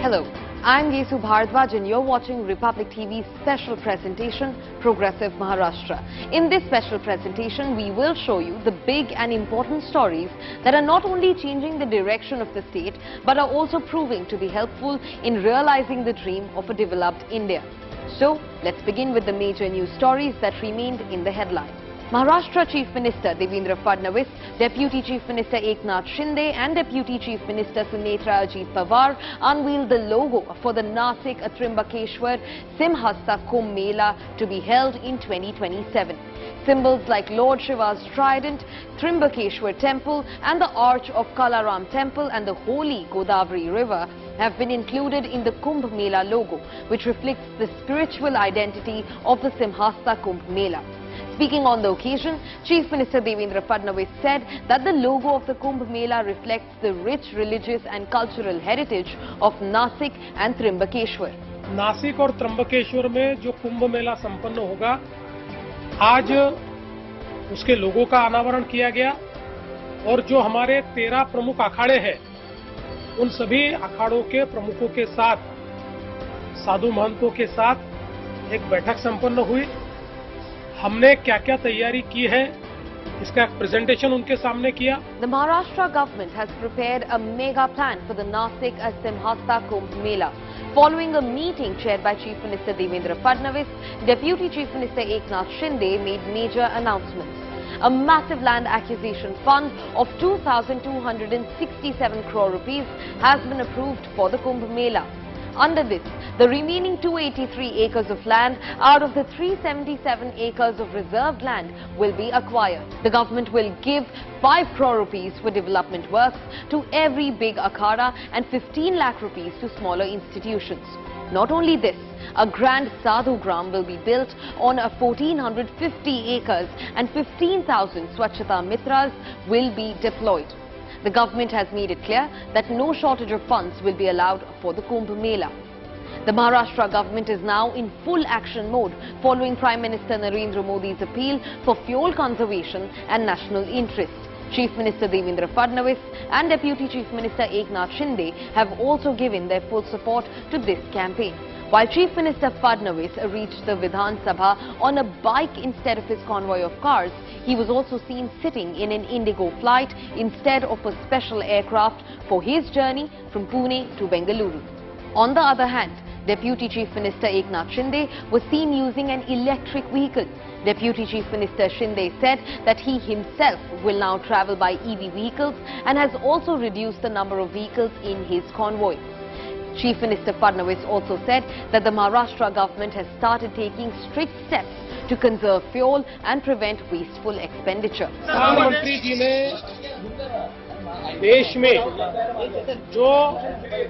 Hello, I'm Yesu Bharadwaj and you're watching Republic TV's special presentation, Progressive Maharashtra. In this special presentation, we will show you the big and important stories that are not only changing the direction of the state, but are also proving to be helpful in realizing the dream of a developed India. So, let's begin with the major news stories that remained in the headlines. Maharashtra Chief Minister Devendra Fadnavis, Deputy Chief Minister Eknath Shinde and Deputy Chief Minister Sunetra Ajit Pawar unveiled the logo for the Nasik Trimbakeshwar Simhasta Kumbh Mela to be held in 2027. Symbols like Lord Shiva's trident, Trimbakeshwar Temple and the Arch of Kalaram Temple and the holy Godavari River have been included in the Kumbh Mela logo, which reflects the spiritual identity of the Simhasta Kumbh Mela. Speaking on the occasion, Chief Minister Devendra Fadnavis said that the logo of the Kumbh Mela reflects the rich religious and cultural heritage of Nasik and Trimbakeshwar. Nashik और त्र्यंबकेश्वर में जो कुंभ मेला संपन्न होगा, आज उसके लोगो का अनावरण किया गया और जो हमारे 13 प्रमुख अखाड़े हैं, उन सभी अखाड़ों के प्रमुखों के साथ, साधु महंतों के साथ एक बैठक संपन्न हुई। हमने क्या-क्या तैयारी की है, इसका प्रेजेंटेशन उनके सामने किया। The Maharashtra government has prepared a mega plan for the Nasik Simhasta Kumbh Mela. Following a meeting chaired by Chief Minister Devendra Fadnavis, Deputy Chief Minister Eknath Shinde made major announcements. A massive land acquisition fund of 2,267 crore rupees has been approved for the Kumbh Mela. Under this, the remaining 283 acres of land out of the 377 acres of reserved land will be acquired. The government will give 5 crore rupees for development works to every big akhada and 15 lakh rupees to smaller institutions. Not only this, a grand Sadhu Gram will be built on 1,450 acres and 15,000 Swachhata Mitras will be deployed. The government has made it clear that no shortage of funds will be allowed for the Kumbh Mela. The Maharashtra government is now in full action mode following Prime Minister Narendra Modi's appeal for fuel conservation and national interest. Chief Minister Devendra Fadnavis and Deputy Chief Minister Eknath Shinde have also given their full support to this campaign. While Chief Minister Fadnavis reached the Vidhan Sabha on a bike instead of his convoy of cars, he was also seen sitting in an Indigo flight instead of a special aircraft for his journey from Pune to Bengaluru. On the other hand, Deputy Chief Minister Eknath Shinde was seen using an electric vehicle. Deputy Chief Minister Shinde said that he himself will now travel by EV vehicles and has also reduced the number of vehicles in his convoy. Chief Minister Fadnavis also said that the Maharashtra government has started taking strict steps to conserve fuel and prevent wasteful expenditure. प्रधानमंत्री जी ने देश में जो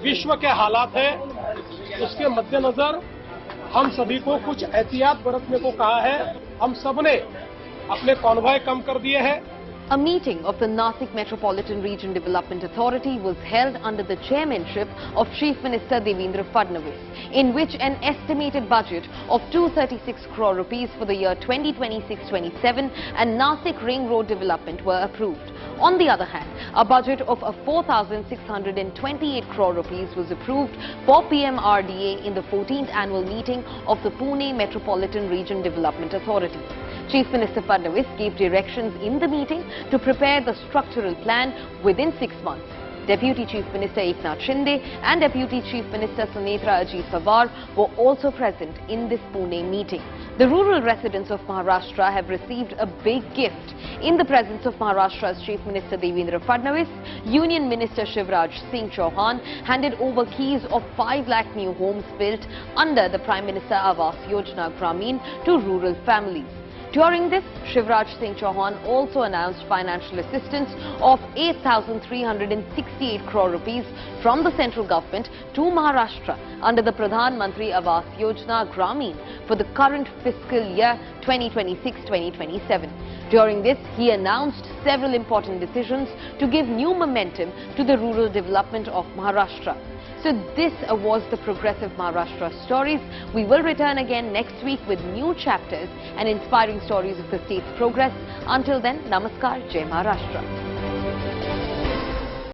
विश्व के हालात है, उसके मद्देनजर हम सभी को कुछ एहतियात बरतने को कहा है। हम सब ने अपने कॉन्वॉय कम कर दिए हैं। A meeting of the Nasik Metropolitan Region Development Authority was held under the chairmanship of Chief Minister Devendra Fadnavis, in which an estimated budget of 236 crore rupees for the year 2026-27 and Nasik Ring Road development were approved. On the other hand, a budget of 4,628 crore rupees was approved for PMRDA in the 14th annual meeting of the Pune Metropolitan Region Development Authority. Chief Minister Fadnavis gave directions in the meeting to prepare the structural plan within 6 months. Deputy Chief Minister Eknath Shinde and Deputy Chief Minister Sunetra Ajit Pawar were also present in this Pune meeting. The rural residents of Maharashtra have received a big gift. In the presence of Maharashtra's Chief Minister Devendra Fadnavis, Union Minister Shivraj Singh Chauhan handed over keys of 5 lakh new homes built under the Prime Minister Awas Yojana Gramin to rural families. During this, Shivraj Singh Chauhan also announced financial assistance of 8,368 crore rupees from the central government to Maharashtra under the Pradhan Mantri Awas Yojana Gramin for the current fiscal year 2026-2027. During this, he announced several important decisions to give new momentum to the rural development of Maharashtra. So this was the Progressive Maharashtra stories. We will return again next week with new chapters and inspiring stories of the state's progress. Until then, Namaskar, Jai Maharashtra.